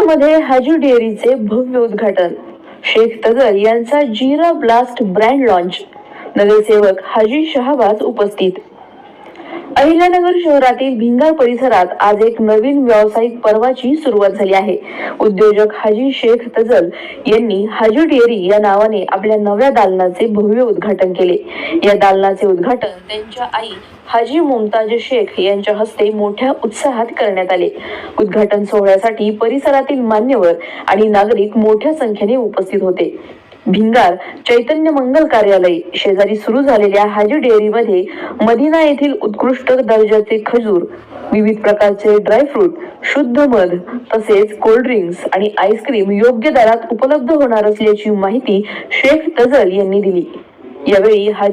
भिंगारमध्ये हाजी डेअरीचे भव्य उद्घाटन, शेख तजल यांचा जीरा ब्लास्ट ब्रँड लॉन्च, नगरसेवक हाजी शहाबाज उपस्थित। अहिल्यानगर शहरातील भिंगार परिसरात आज एक नवीन व्यावसायिक पर्वाची सुरुवात झाली आहे। उद्योजक हाजी शेख तजल यांनी हाजी डेअरी या नावाने आपल्या नव्या दालनाचे भव्य उद्घाटन केले। या दालनाचे उद्घाटन त्यांच्या आई हाजी मुमताज शेख यांच्या हस्ते मोठ्या उत्साहात करण्यात आले। उद्घाटन सोहळ्यासाठी परिसरातील मान्यवर आणि नागरिक मोठ्या संख्येने उपस्थित होते। भिंगार चैतन्य मंगल कार्यालय शेजारी सुरू झालेल्या हाजी डेअरीमध्ये मदिना येथील उत्कृष्ट दर्जाचे खजूर, विविध प्रकारचे ड्रायफ्रूट, शुद्ध मध तसेच कोल्ड ड्रिंक्स आणि आईस्क्रीम योग्य दरात उपलब्ध होणार असल्याची माहिती शेख तजल यांनी दिली। यावेळी हाजी